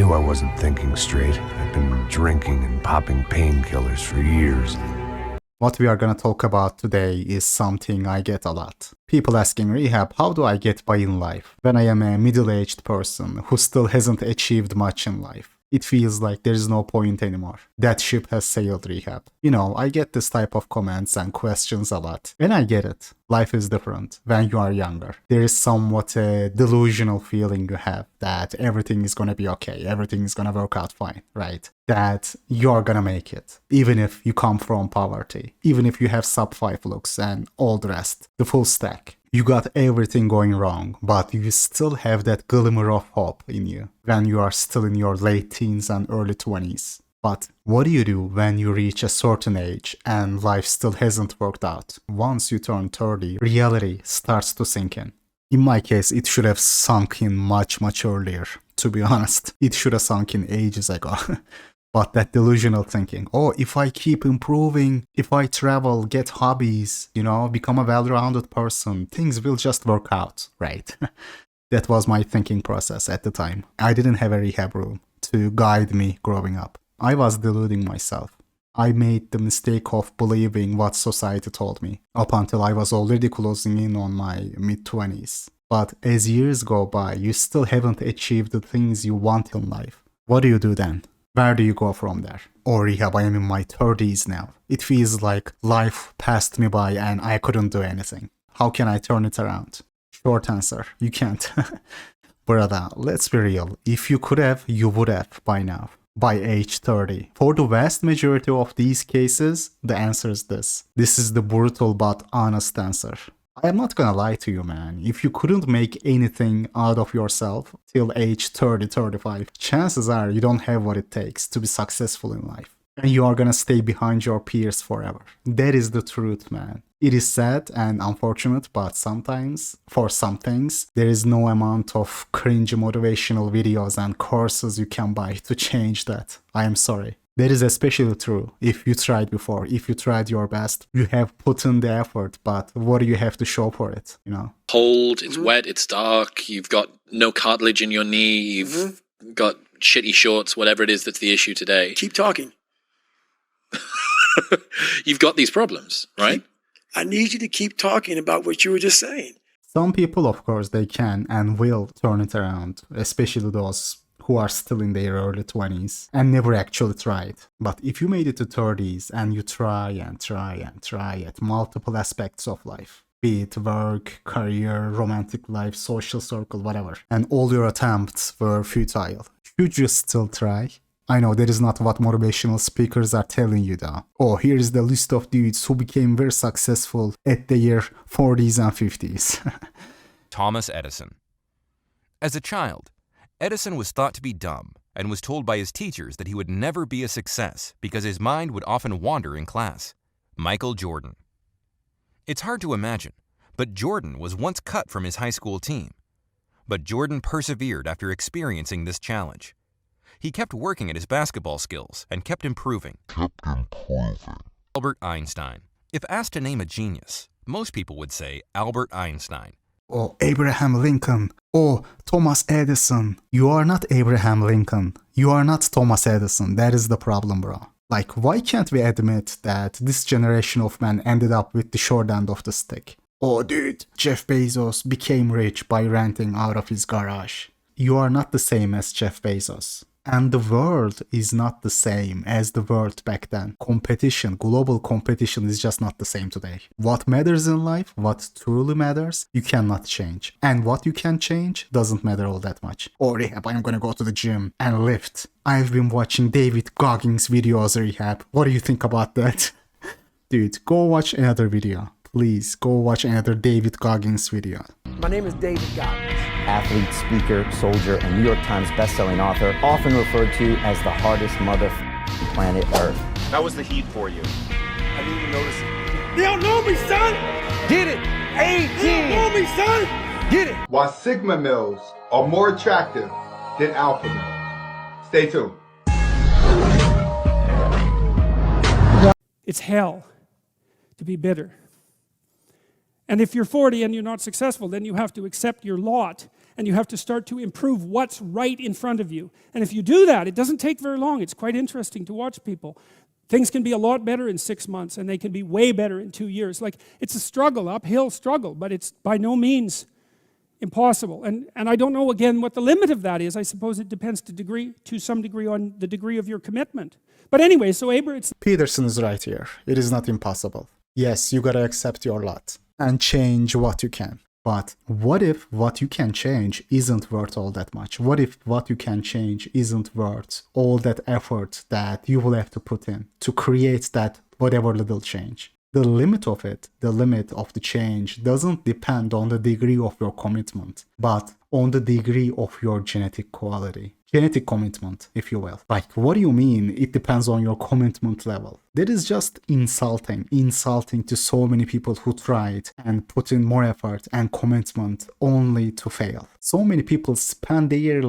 knew I wasn't thinking straight. I'd been drinking and popping painkillers for years. What we are gonna talk about today is something I get a lot. People asking Rehab, how do I get by in life when I am a middle-aged person who still hasn't achieved much in life? It feels like there is no point anymore. That ship has sailed, Rehab. You know, I get this type of comments and questions a lot. And I get it. Life is different when you are younger. There is somewhat a delusional feeling you have that everything is gonna be okay, everything is gonna work out fine, right? That you're gonna make it, even if you come from poverty, even if you have sub-5 looks and all the rest, the full stack. You got everything going wrong, but you still have that glimmer of hope in you when you are still in your late teens and early 20s. But what do you do when you reach a certain age and life still hasn't worked out? Once you turn 30, reality starts to sink in. In my case, it should have sunk in much earlier, to be honest. It should have sunk in ages ago. But that delusional thinking, oh, if I keep improving, if I travel, get hobbies, you know, become a well-rounded person, things will just work out, right? That was my thinking process at the time. I didn't have a rehab room to guide me growing up. I was deluding myself. I made the mistake of believing what society told me up until I was already closing in on my mid-20s. But as years go by, you still haven't achieved the things you want in life. What do you do then? Where do you go from there? Or Rehab, I am in my 30s now. It feels like life passed me by and I couldn't do anything. How can I turn it around? Short answer, you can't. Brother, let's be real. If you could have, you would have by now. By age 30. For the vast majority of these cases, the answer is this. This is the brutal but honest answer. I am not gonna lie to you, man. If you couldn't make anything out of yourself till age 30, 35, chances are you don't have what it takes to be successful in life. And you are gonna stay behind your peers forever. That is the truth, man. It is sad and unfortunate, but sometimes, for some things, there is no amount of cringe motivational videos and courses you can buy to change that. I am sorry. That is especially true if you tried before, if you tried your best, you have put in the effort, but what do you have to show for it, you know? Cold, it's wet, it's dark, you've got no cartilage in your knee, you've got shitty shorts, whatever it is that's the issue today. Keep talking. You've got these problems, right? I need you to keep talking about what you were just saying. Some people, of course, they can and will turn it around, especially those who are still in their early 20s and never actually tried. But if you made it to 30s and you try at multiple aspects of life, be it work, career, romantic life, social circle, whatever, and all your attempts were futile, should you still try? I know that is not what motivational speakers are telling you though. Oh, here is the list of dudes who became very successful at their 40s and 50s. Thomas Edison. As a child, Edison was thought to be dumb and was told by his teachers that he would never be a success because his mind would often wander in class. Michael Jordan. It's hard to imagine, but Jordan was once cut from his high school team. But Jordan persevered after experiencing this challenge. He kept working at his basketball skills and kept improving. Albert Einstein. If asked to name a genius, most people would say Albert Einstein. Oh, Abraham Lincoln. Oh, Thomas Edison. You are not Abraham Lincoln. You are not Thomas Edison. That is the problem, bro. Like, why can't we admit that this generation of men ended up with the short end of the stick? Oh, dude, Jeff Bezos became rich by renting out of his garage. You are not the same as Jeff Bezos. And the world is not the same as the world back then. Competition, global competition is just not the same today. What matters in life, what truly matters, you cannot change. And what you can change doesn't matter all that much. Or Rehab, I'm gonna go to the gym and lift. I've been watching David Goggins videos, Rehab. What do you think about that? Dude, go watch another video. Please, go watch another David Goggins video. My name is David Goggins. Athlete, speaker, soldier, and New York Times bestselling author, often referred to as the hardest mother planet Earth. How was the heat for you? I didn't even notice it. They don't know me, son! Get it! 18! They don't know me, son! Get it! Why sigma males are more attractive than alpha males. Stay tuned. It's hell to be bitter. And if you're 40 and you're not successful, then you have to accept your lot and you have to start to improve what's right in front of you. And if you do that, it doesn't take very long. It's quite interesting to watch people. Things can be a lot better in 6 months, and they can be way better in 2 years. Like, it's a struggle, uphill struggle, but it's by no means impossible. And I don't know, again, what the limit of that is. I suppose it depends to some degree on the degree of your commitment. But anyway, so it's... Peterson is right here. It is not impossible. Yes, you gotta accept your lot and change what you can. But what if what you can change isn't worth all that much? What if what you can change isn't worth all that effort that you will have to put in to create that whatever little change? The limit of it, the limit of the change, doesn't depend on the degree of your commitment, but on the degree of your genetic quality. Genetic commitment, if you will. Like, what do you mean it depends on your commitment level? That is just insulting to so many people who tried and put in more effort and commitment only to fail. So many people spend their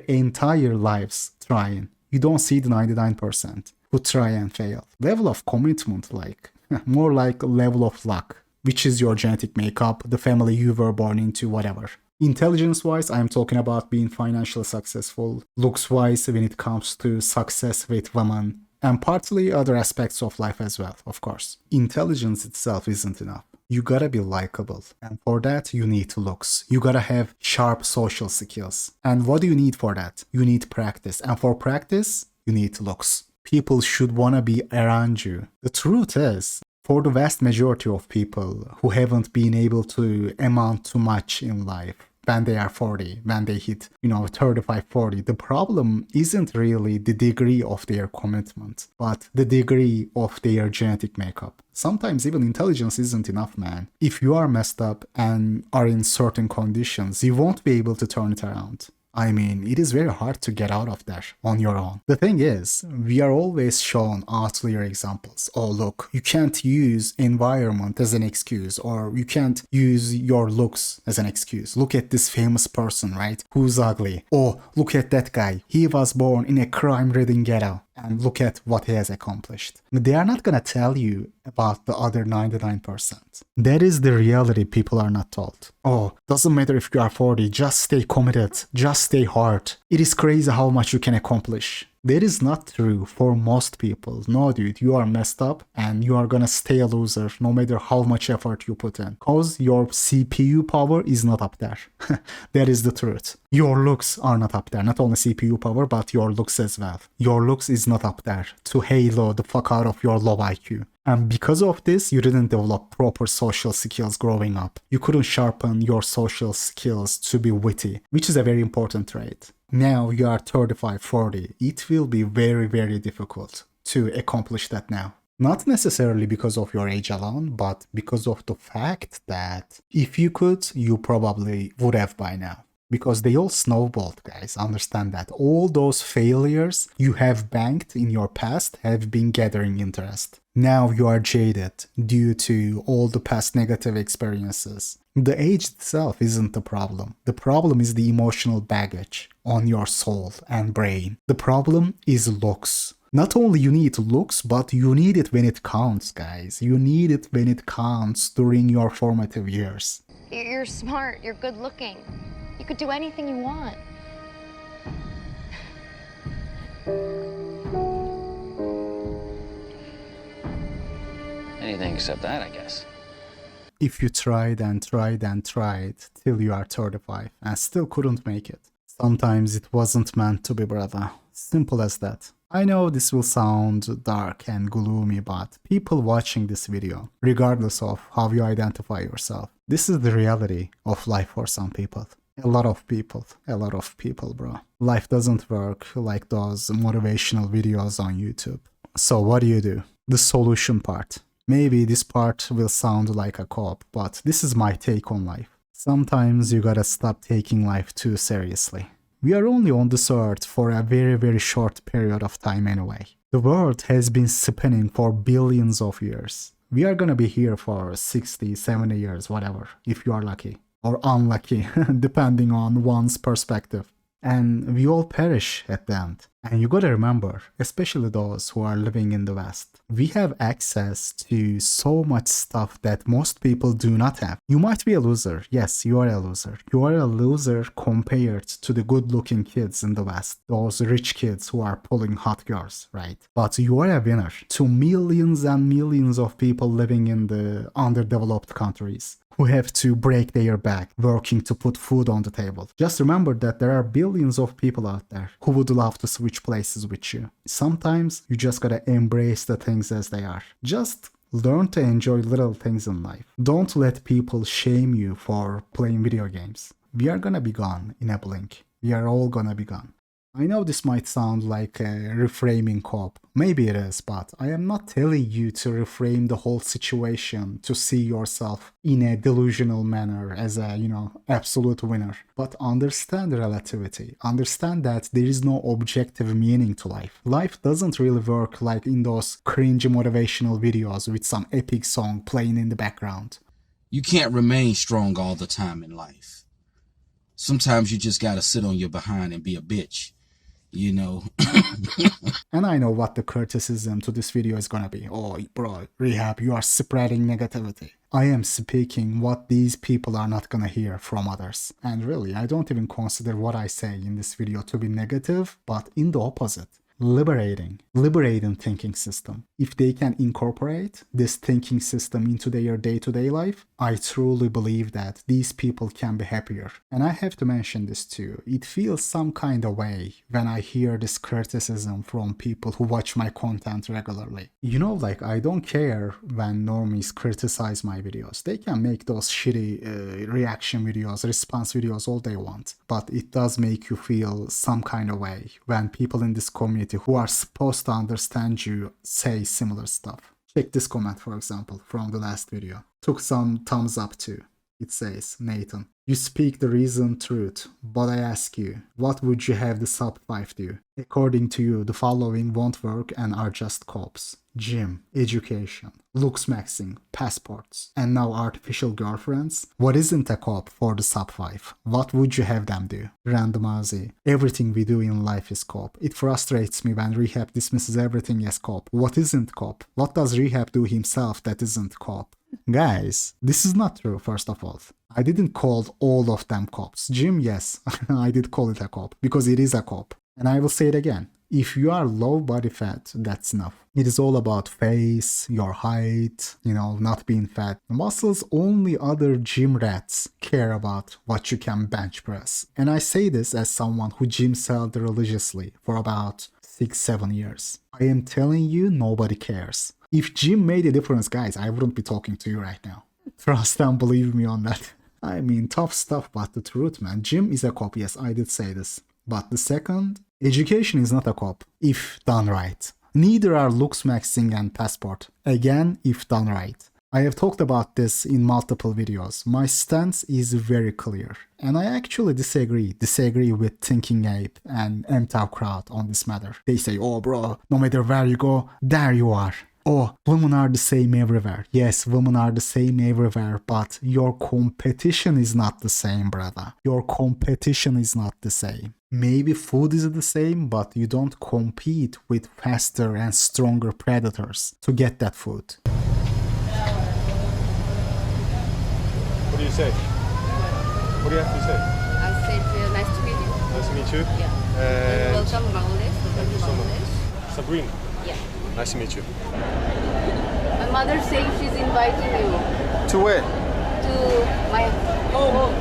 entire lives trying. You don't see the 99% who try and fail. Level of commitment, like, more like level of luck, which is your genetic makeup, the family you were born into, whatever. Intelligence-wise, I'm talking about being financially successful. Looks-wise, when it comes to success with women, and partly other aspects of life as well, of course. Intelligence itself isn't enough. You gotta be likable, and for that you need looks. You gotta have sharp social skills. And what do you need for that? You need practice, and for practice, you need looks. People should wanna be around you. The truth is, for the vast majority of people who haven't been able to amount to much in life, when they are 40, when they hit, 35, 40, the problem isn't really the degree of their commitment, but the degree of their genetic makeup. Sometimes even intelligence isn't enough, man. If you are messed up and are in certain conditions, you won't be able to turn it around. I mean, it is very hard to get out of that on your own. The thing is, we are always shown outlier examples. Oh, look, you can't use environment as an excuse, or you can't use your looks as an excuse. Look at this famous person, right? Who's ugly. Oh, look at that guy. He was born in a crime-ridden ghetto. And look at what he has accomplished. They are not gonna tell you about the other 99%. That is the reality people are not told. Oh, doesn't matter if you are 40, just stay committed, just stay hard. It is crazy how much you can accomplish. That is not true for most people. No, dude, you are messed up and you are gonna stay a loser no matter how much effort you put in. Cause your CPU power is not up there. That is the truth. Your looks are not up there. Not only CPU power, but your looks as well. Your looks is not up there to halo the fuck out of your low IQ. And because of this, you didn't develop proper social skills growing up. You couldn't sharpen your social skills to be witty, which is a very important trait. Now you are 35, 40. It will be very, very difficult to accomplish that now. Not necessarily because of your age alone, but because of the fact that if you could, you probably would have by now. Because they all snowballed, guys. Understand that. All those failures you have banked in your past have been gathering interest. Now you are jaded due to all the past negative experiences. The age itself isn't the problem. The problem is the emotional baggage on your soul and brain. The problem is looks. Not only you need looks, but you need it when it counts, guys. You need it when it counts during your formative years. You're smart, you're good looking. You could do anything you want. Anything except that, I guess. If you tried and tried and tried till you are 35 and still couldn't make it, sometimes it wasn't meant to be, brother. Simple as that. I know this will sound dark and gloomy, but people watching this video, regardless of how you identify yourself, this is the reality of life for some people. A lot of people, bro. Life doesn't work like those motivational videos on YouTube. So what do? The solution part. Maybe this part will sound like a cop, but this is my take on life. Sometimes you gotta stop taking life too seriously. We are only on this earth for a very, very short period of time anyway. The world has been spinning for billions of years. We are gonna be here for 60, 70 years, whatever, if you are lucky. Or unlucky, depending on one's perspective. And we all perish at the end. And you gotta remember, especially those who are living in the West, we have access to so much stuff that most people do not have. You might be a loser. Yes, you are a loser. You are a loser compared to the good-looking kids in the West. Those rich kids who are pulling hot girls, right? But you are a winner to millions and millions of people living in the underdeveloped countries who have to break their back working to put food on the table. Just remember that there are billions of people out there who would love to switch places with you. Sometimes you just gotta embrace the things as they are. Just learn to enjoy little things in life. Don't let people shame you for playing video games. We are gonna be gone in a blink. We are all gonna be gone. I know this might sound like a reframing co-op. Maybe it is, but I am not telling you to reframe the whole situation to see yourself in a delusional manner as a, absolute winner. But understand relativity. Understand that there is no objective meaning to life. Life doesn't really work like in those cringe motivational videos with some epic song playing in the background. You can't remain strong all the time in life. Sometimes you just gotta sit on your behind and be a bitch. And I know what the criticism to this video is gonna be. Oh, bro, Rehab, you are spreading negativity. I am speaking what these people are not gonna hear from others. And really, I don't even consider what I say in this video to be negative, but in the opposite. Liberating thinking system. If they can incorporate this thinking system into their day-to-day life, I truly believe that these people can be happier. And I have to mention this too. It feels some kind of way when I hear this criticism from people who watch my content regularly. I don't care when normies criticize my videos. They can make those shitty reaction videos, response videos all they want. But it does make you feel some kind of way when people in this community who are supposed to understand you say similar stuff. Check this comment, for example, from the last video. Took some thumbs up too. It says, Nathan, you speak the reasoned truth, but I ask you, what would you have the sub 5 do? According to you, the following won't work and are just cops. Gym, education, looks maxing, passports, and now artificial girlfriends? What isn't a cop for the sub 5? What would you have them do? Random Aussie, everything we do in life is cop. It frustrates me when Rehab dismisses everything as cop. What isn't cop? What does Rehab do himself that isn't cop? Guys, this is not true, first of all. I didn't call all of them cops. Jim, yes, I did call it a cop, because it is a cop. And I will say it again. If you are low body fat, that's enough. It is all about face, your height, not being fat. Muscles, only other gym rats care about what you can bench press. And I say this as someone who gym selled religiously for about 6-7 years. I am telling you, nobody cares. If gym made a difference, guys, I wouldn't be talking to you right now. Trust and believe me on that. I mean, tough stuff, but the truth, man. Gym is a cop, yes, I did say this. But the second, education is not a cop, if done right. Neither are looks maxing and passport. Again, if done right. I have talked about this in multiple videos. My stance is very clear. And I actually disagree with Thinking Ape and MTAW crowd on this matter. They say, oh bro, no matter where you go, there you are. Oh, women are the same everywhere. Yes, women are the same everywhere, but your competition is not the same, brother. Your competition is not the same. Maybe food is the same, but you don't compete with faster and stronger predators to get that food. What do you say? What do you have to say? I said nice to meet you. Nice to meet you. Yeah. Welcome, Bangladesh. Thank you so much. Sabrina. Yeah. Nice to meet you. My mother saying she's inviting you. To where? To my home.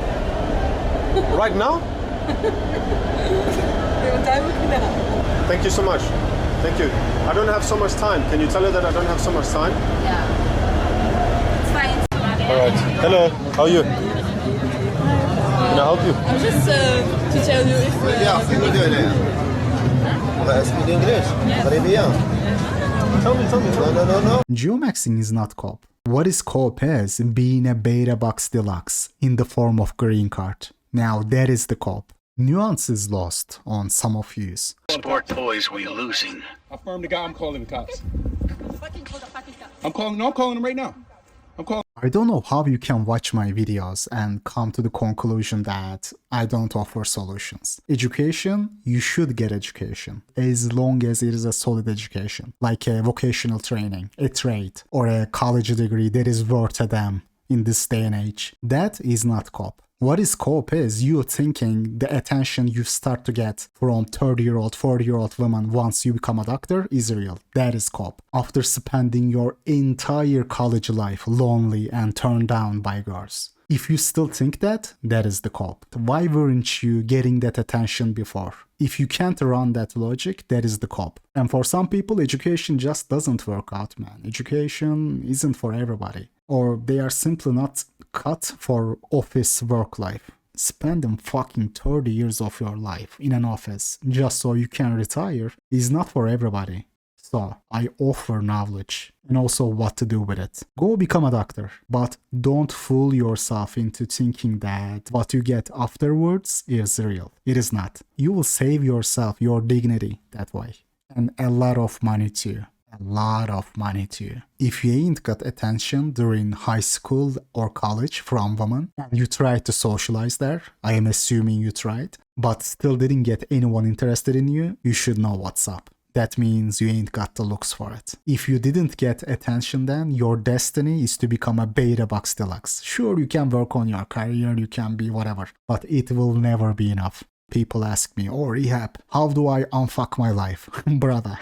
Right now? Thank you so much. Thank you. I don't have so much time. Can you tell her that I don't have so much time? Yeah. It's fine. All right. Hello. How are you? Can I help you? Just to tell you if... Tell me. No. Geomaxing is not cop. What is cop is being a beta box deluxe in the form of green card. Now that is the cop. Nuance is lost on some of yous. Sport boys, we losing. Affirm the guy, I'm calling the cops. I'm calling them right now. I don't know how you can watch my videos and come to the conclusion that I don't offer solutions. Education, you should get education, as long as it is a solid education, like a vocational training, a trade, or a college degree that is worth a damn in this day and age. That is not COP. What is COP is you thinking the attention you start to get from 30-year-old, 40-year-old women once you become a doctor is real. That is COP. After spending your entire college life lonely and turned down by girls. If you still think that, that is the COP. Why weren't you getting that attention before? If you can't run that logic, that is the COP. And for some people, education just doesn't work out, man. Education isn't for everybody. Or they are simply not cut for office work life. Spending fucking 30 years of your life in an office just so you can retire is not for everybody. So I offer knowledge and also what to do with it. Go become a doctor, but don't fool yourself into thinking that what you get afterwards is real. It is not. You will save yourself your dignity that way. And a lot of money too. A lot of money too. If you ain't got attention during high school or college from women and you tried to socialize there, I am assuming you tried, but still didn't get anyone interested in you, you should know what's up. That means you ain't got the looks for it. If you didn't get attention then, your destiny is to become a beta box deluxe. Sure, you can work on your career, you can be whatever, but it will never be enough. People ask me, oh Rehab, how do I unfuck my life? Brother.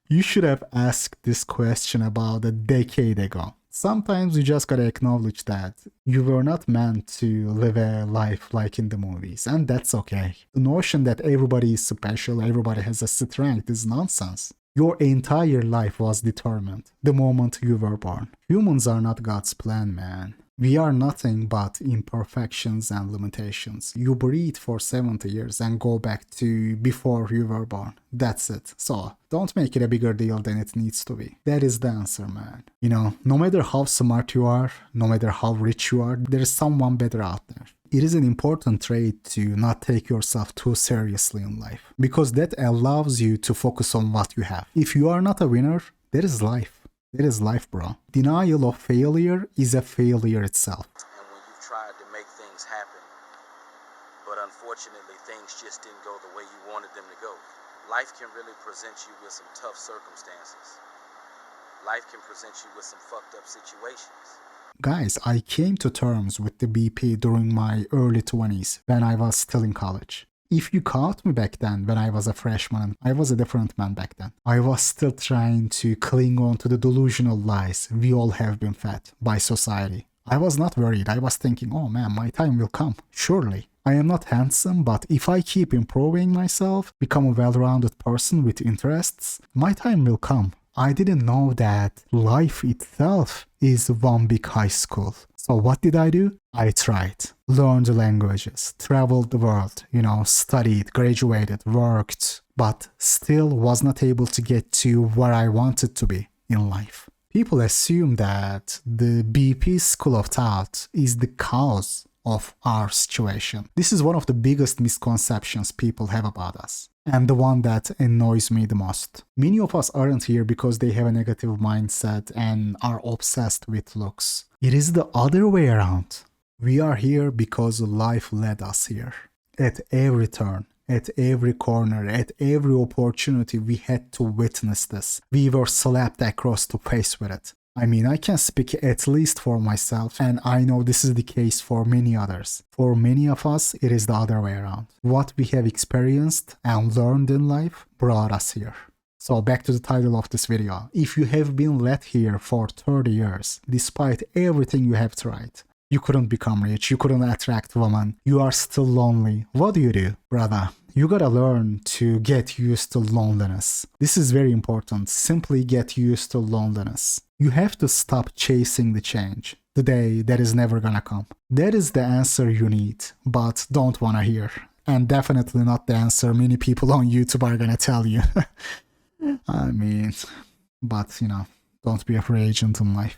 You should have asked this question about a decade ago. Sometimes you just gotta acknowledge that you were not meant to live a life like in the movies, and that's okay. The notion that everybody is special, everybody has a strength is nonsense. Your entire life was determined the moment you were born. Humans are not God's plan, man. We are nothing but imperfections and limitations. You breathe for 70 years and go back to before you were born. That's it. So, don't make it a bigger deal than it needs to be. That is the answer, man. You know, no matter how smart you are, no matter how rich you are, there is someone better out there. It is an important trait to not take yourself too seriously in life, because that allows you to focus on what you have. If you are not a winner, that is life. That is life, bro. Denial of failure is a failure itself. And when you've tried to make things happen, but unfortunately things just didn't go the way you wanted them to go, life can really present you with some tough circumstances. Life can present you with some fucked up situations. Guys, I came to terms with the BP during my early 20s when I was still in college. If you caught me back then when I was a freshman, I was a different man back then. I was still trying to cling on to the delusional lies we all have been fed by society. I was not worried. I was thinking, oh man, my time will come, surely. I am not handsome, but if I keep improving myself, become a well-rounded person with interests, my time will come. I didn't know that life itself is one big high school. So what did I do? I tried, learned the languages, traveled the world, studied, graduated, worked, but still was not able to get to where I wanted to be in life. People assume that the BP school of thought is the cause of our situation. This is one of the biggest misconceptions people have about us, and the one that annoys me the most. Many of us aren't here because they have a negative mindset and are obsessed with looks. It is the other way around. We are here because life led us here. At every turn, at every corner, at every opportunity, we had to witness this. We were slapped across the face with it. I mean, I can speak at least for myself, and I know this is the case for many others. For many of us, it is the other way around. What we have experienced and learned in life brought us here. So back to the title of this video. If you have been led here for 30 years, despite everything you have tried, you couldn't become rich, you couldn't attract women, you are still lonely, what do? Brother, you gotta learn to get used to loneliness. This is very important. Simply get used to loneliness. You have to stop chasing the change, the day that is never gonna come. That is the answer you need, but don't wanna hear. And definitely not the answer many people on YouTube are gonna tell you. I mean, but don't be a free agent in life.